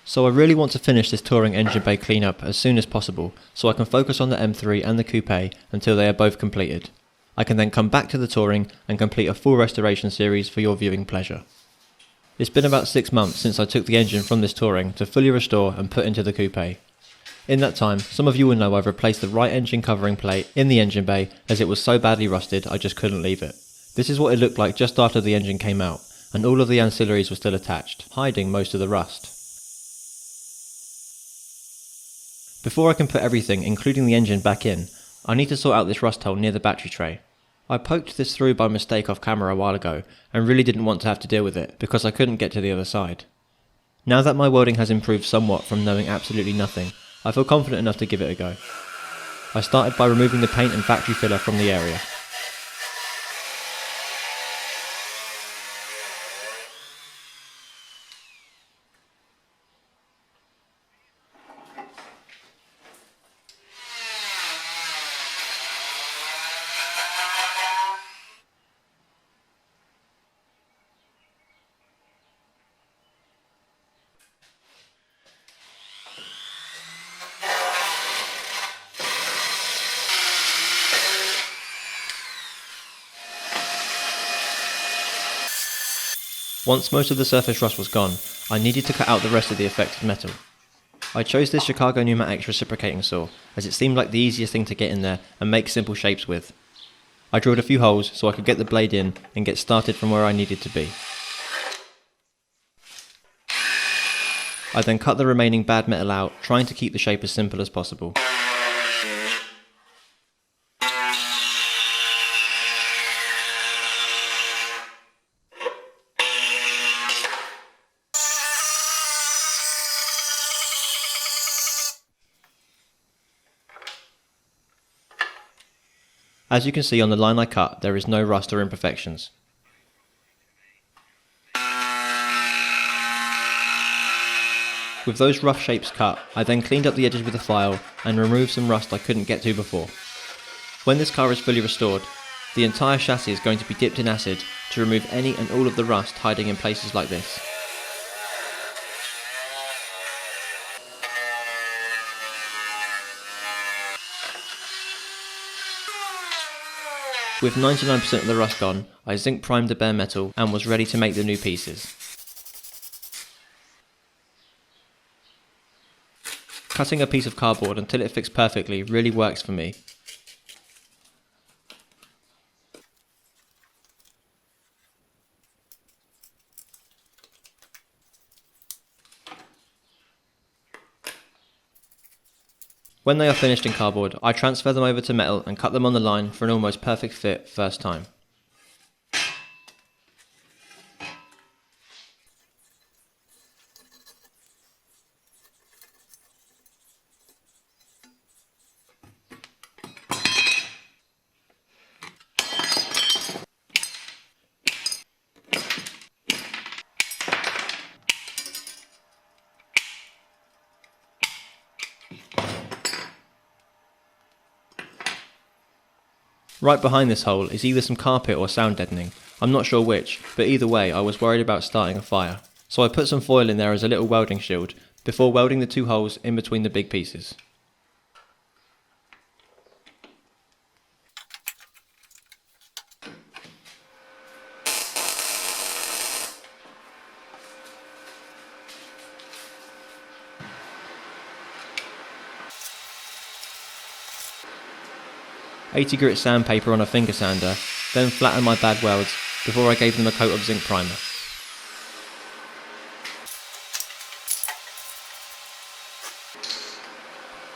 So I really want to finish this touring engine bay cleanup as soon as possible, so I can focus on the M3 and the coupe until they are both completed. I can then come back to the touring and complete a full restoration series for your viewing pleasure. It's been about 6 months since I took the engine from this touring to fully restore and put into the coupe. In that time, some of you will know I've replaced the right engine covering plate in the engine bay as it was so badly rusted I just couldn't leave it. This is what it looked like just after the engine came out, and all of the ancillaries were still attached, hiding most of the rust. Before I can put everything, including the engine, back in, I need to sort out this rust hole near the battery tray. I poked this through by mistake off camera a while ago and really didn't want to have to deal with it because I couldn't get to the other side. Now that my welding has improved somewhat from knowing absolutely nothing, I feel confident enough to give it a go. I started by removing the paint and factory filler from the area. Once most of the surface rust was gone, I needed to cut out the rest of the affected metal. I chose this Chicago Pneumatics reciprocating saw, as it seemed like the easiest thing to get in there and make simple shapes with. I drilled a few holes so I could get the blade in and get started from where I needed to be. I then cut the remaining bad metal out, trying to keep the shape as simple as possible. As you can see on the line I cut, there is no rust or imperfections. With those rough shapes cut, I then cleaned up the edges with a file and removed some rust I couldn't get to before. When this car is fully restored, the entire chassis is going to be dipped in acid to remove any and all of the rust hiding in places like this. With 99% of the rust gone, I zinc primed the bare metal and was ready to make the new pieces. Cutting a piece of cardboard until it fits perfectly really works for me. When they are finished in cardboard, I transfer them over to metal and cut them on the line for an almost perfect fit first time. Right behind this hole is either some carpet or sound deadening. I'm not sure which, but either way I was worried about starting a fire. So I put some foil in there as a little welding shield, before welding the 2 holes in between the big pieces. .80 grit sandpaper on a finger sander, then flattened my bad welds before I gave them a coat of zinc primer.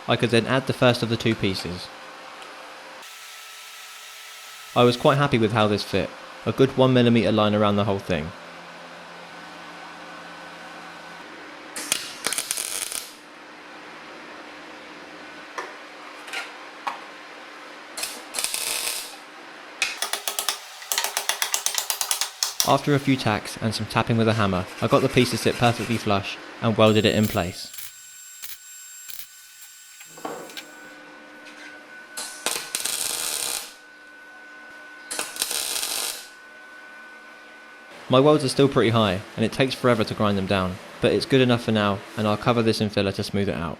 I could then add the first of the 2 pieces. I was quite happy with how this fit, a good 1mm line around the whole thing. After a few tacks and some tapping with a hammer, I got the piece to sit perfectly flush and welded it in place. My welds are still pretty high and it takes forever to grind them down. but it's good enough for now, and I'll cover this in filler to smooth it out.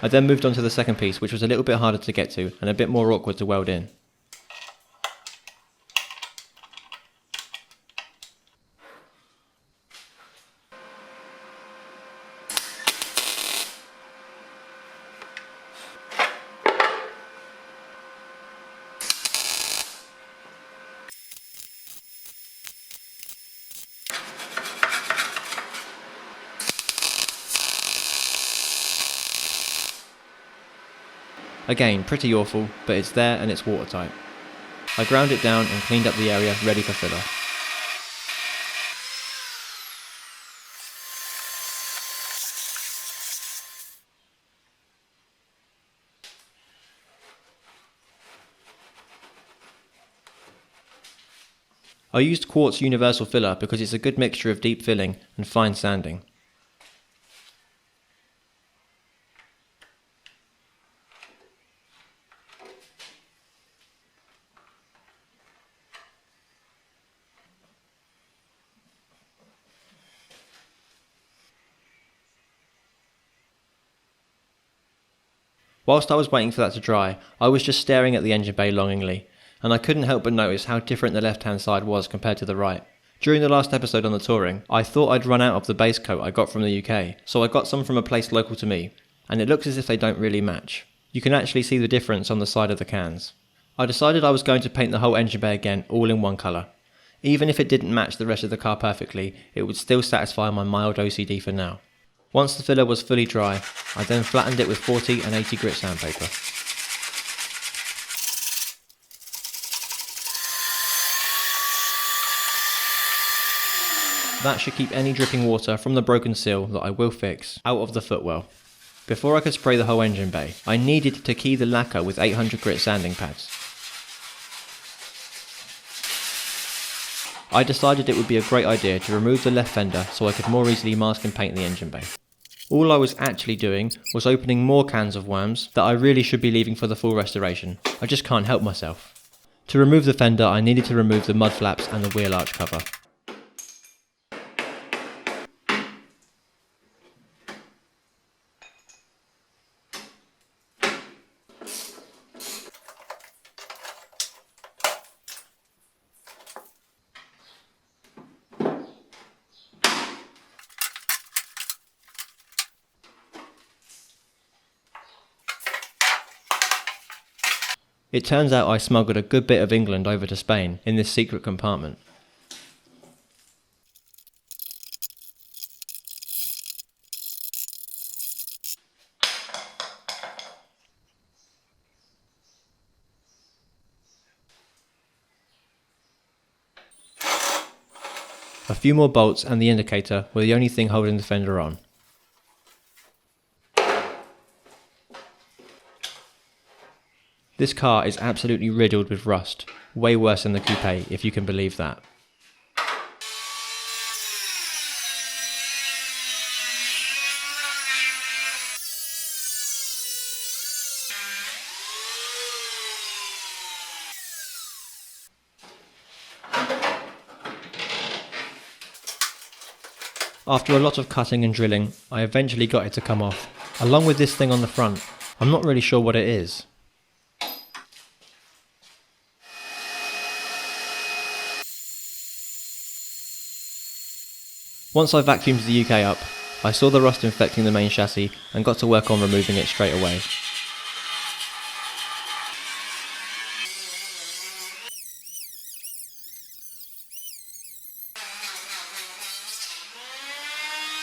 I then moved on to the second piece, which was a little bit harder to get to and a bit more awkward to weld in. Again, pretty awful, but it's there and it's watertight. I ground it down and cleaned up the area ready for filler. I used Quartz Universal Filler because it's a good mixture of deep filling and fine sanding. Whilst I was waiting for that to dry, I was just staring at the engine bay longingly, and I couldn't help but notice how different the left-hand side was compared to the right. During the last episode on the touring, I thought I'd run out of the base coat I got from the UK, so I got some from a place local to me, and it looks as if they don't really match. You can actually see the difference on the side of the cans. I decided I was going to paint the whole engine bay again all in one colour. Even if it didn't match the rest of the car perfectly, it would still satisfy my mild OCD for now. Once the filler was fully dry, I then flattened it with 40 and 80 grit sandpaper. That should keep any dripping water from the broken seal that I will fix out of the footwell. Before I could spray the whole engine bay, I needed to key the lacquer with 800 grit sanding pads. I decided it would be a great idea to remove the left fender so I could more easily mask and paint the engine bay. All I was actually doing was opening more cans of worms that I really should be leaving for the full restoration. I just can't help myself. To remove the fender, I needed to remove the mud flaps and the wheel arch cover. It turns out I smuggled a good bit of England over to Spain in this secret compartment. A few more bolts and the indicator were the only thing holding the fender on. This car is absolutely riddled with rust, way worse than the coupe if you can believe that. After a lot of cutting and drilling, I eventually got it to come off, along with this thing on the front. I'm not really sure what it is. Once I vacuumed the UK up, I saw the rust infecting the main chassis and got to work on removing it straight away.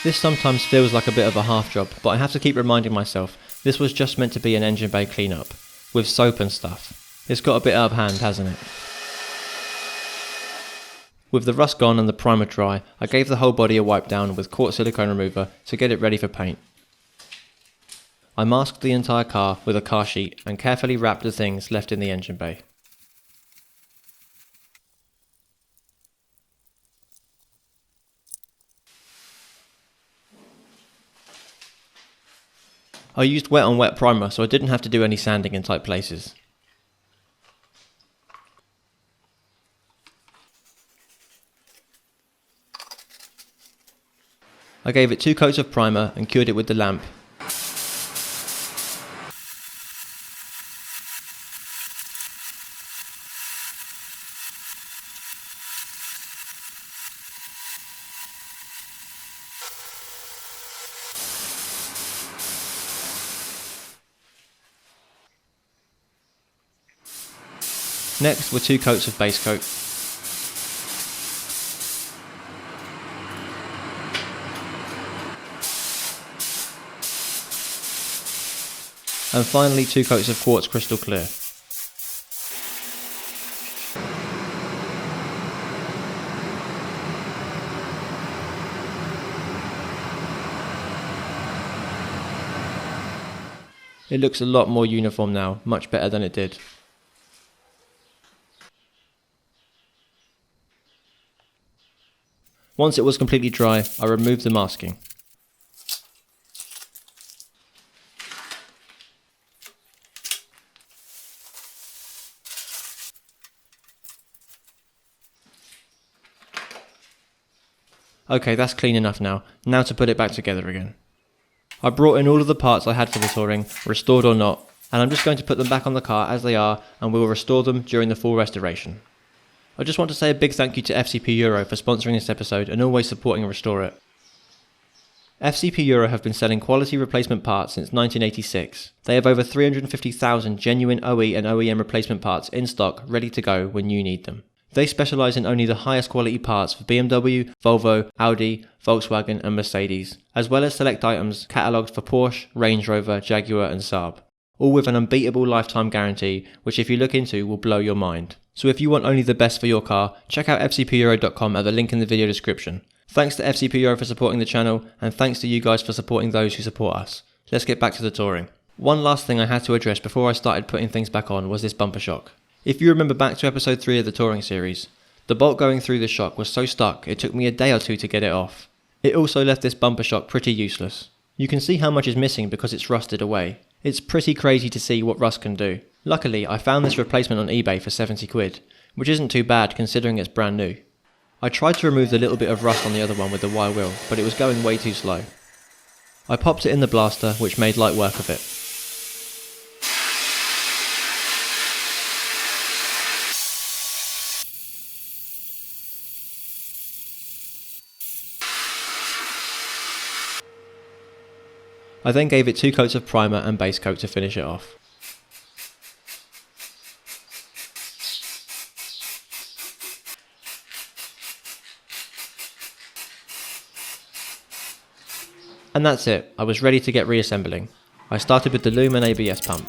This sometimes feels like a bit of a half job, but I have to keep reminding myself this was just meant to be an engine bay cleanup, with soap and stuff. It's got a bit out of hand, hasn't it? With the rust gone and the primer dry, I gave the whole body a wipe down with quartz silicone remover to get it ready for paint. I masked the entire car with a car sheet and carefully wrapped the things left in the engine bay. I used wet on wet primer so I didn't have to do any sanding in tight places. I gave it 2 coats of primer and cured it with the lamp. Next were 2 coats of base coat. And finally 2 coats of Quartz Crystal Clear. It looks a lot more uniform now, much better than it did. Once it was completely dry, I removed the masking. Okay, that's clean enough now. Now to put it back together again. I brought in all of the parts I had for the touring, restored or not, and I'm just going to put them back on the car as they are, and we will restore them during the full restoration. I just want to say a big thank you to FCP Euro for sponsoring this episode and always supporting Restore It. FCP Euro have been selling quality replacement parts since 1986. They have over 350,000 genuine OE and OEM replacement parts in stock ready to go when you need them. They specialise in only the highest quality parts for BMW, Volvo, Audi, Volkswagen and Mercedes, as well as select items catalogued for Porsche, Range Rover, Jaguar and Saab. All with an unbeatable lifetime guarantee, which if you look into will blow your mind. So if you want only the best for your car, check out fcpeuro.com at the link in the video description. Thanks to FCP Euro for supporting the channel, and thanks to you guys for supporting those who support us. Let's get back to the touring. One last thing I had to address before I started putting things back on was this bumper shock. If you remember back to episode 3 of the touring series, the bolt going through the shock was so stuck it took me a day or 2 to get it off. It also left this bumper shock pretty useless. You can see how much is missing because it's rusted away. It's pretty crazy to see what rust can do. Luckily, I found this replacement on eBay for 70 quid, which isn't too bad considering it's brand new. I tried to remove the little bit of rust on the other one with the wire wheel, but it was going way too slow. I popped it in the blaster, which made light work of it. I then gave it 2 coats of primer and base coat to finish it off. And that's it, I was ready to get reassembling. I started with the loom and ABS pump.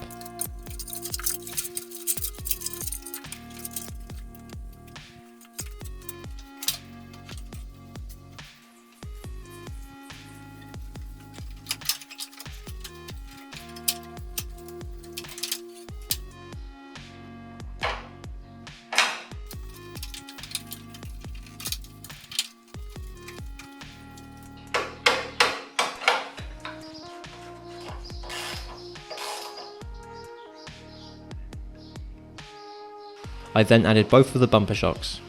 I then added both of the bumper shocks.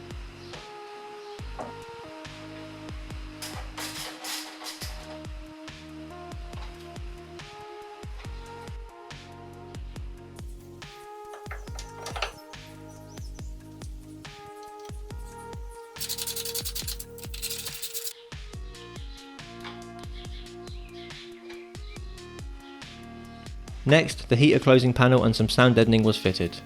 Next, the heater closing panel and some sound deadening was fitted.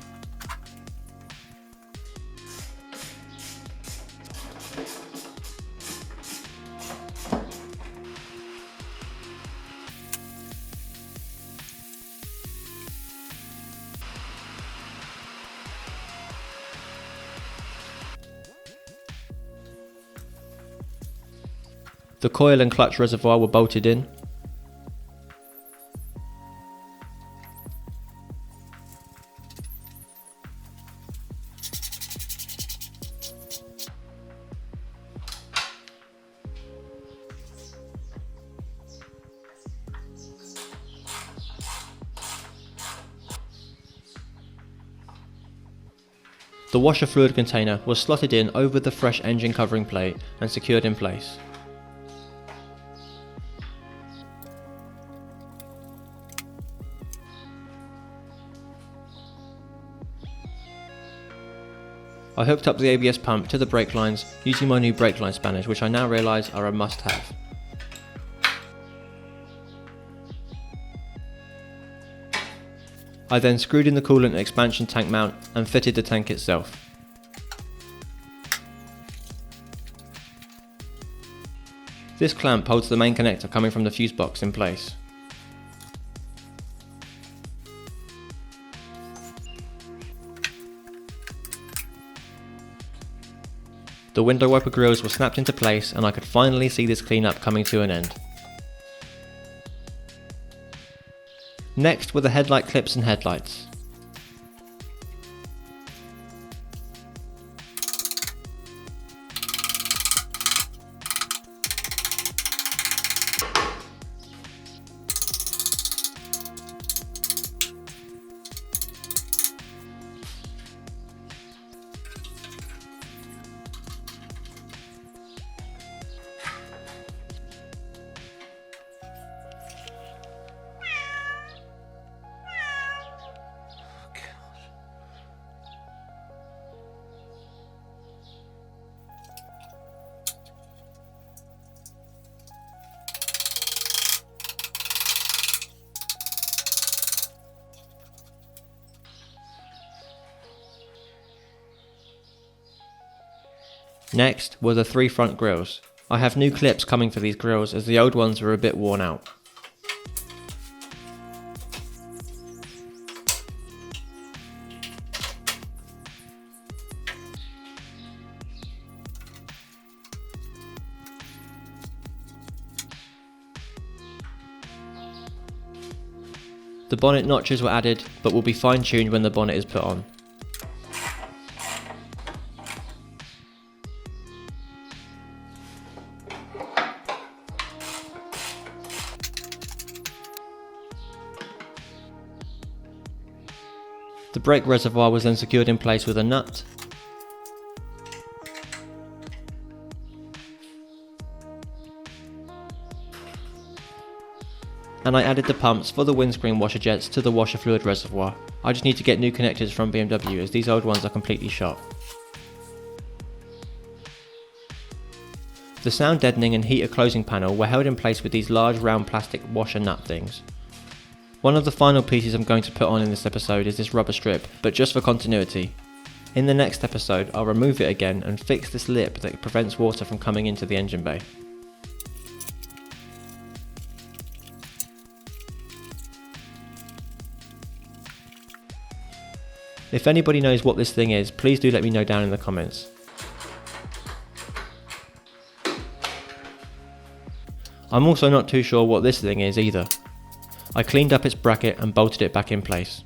The coil and clutch reservoir were bolted in. The washer fluid container was slotted in over the fresh engine covering plate and secured in place. I hooked up the ABS pump to the brake lines using my new brake line spanners, which I now realise are a must-have. I then screwed in the coolant expansion tank mount and fitted the tank itself. This clamp holds the main connector coming from the fuse box in place. The window wiper grills were snapped into place and I could finally see this cleanup coming to an end. Next were the headlight clips and headlights. Next were the 3 front grills. I have new clips coming for these grills as the old ones were a bit worn out. The bonnet notches were added, but will be fine-tuned when the bonnet is put on. The brake reservoir was then secured in place with a nut. And I added the pumps for the windscreen washer jets to the washer fluid reservoir. I just need to get new connectors from BMW as these old ones are completely shot. The sound deadening and heater closing panel were held in place with these large round plastic washer nut things. One of the final pieces I'm going to put on in this episode is this rubber strip, but just for continuity. In the next episode I'll remove it again and fix this lip that prevents water from coming into the engine bay. If anybody knows what this thing is, please do let me know down in the comments. I'm also not too sure what this thing is either. I cleaned up its bracket and bolted it back in place.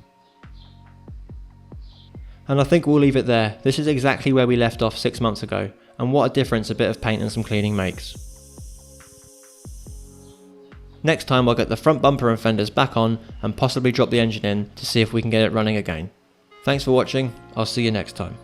And I think we'll leave it there. This is exactly where we left off 6 months ago, and what a difference a bit of paint and some cleaning makes. Next time I'll get the front bumper and fenders back on and possibly drop the engine in to see if we can get it running again. Thanks for watching, I'll see you next time.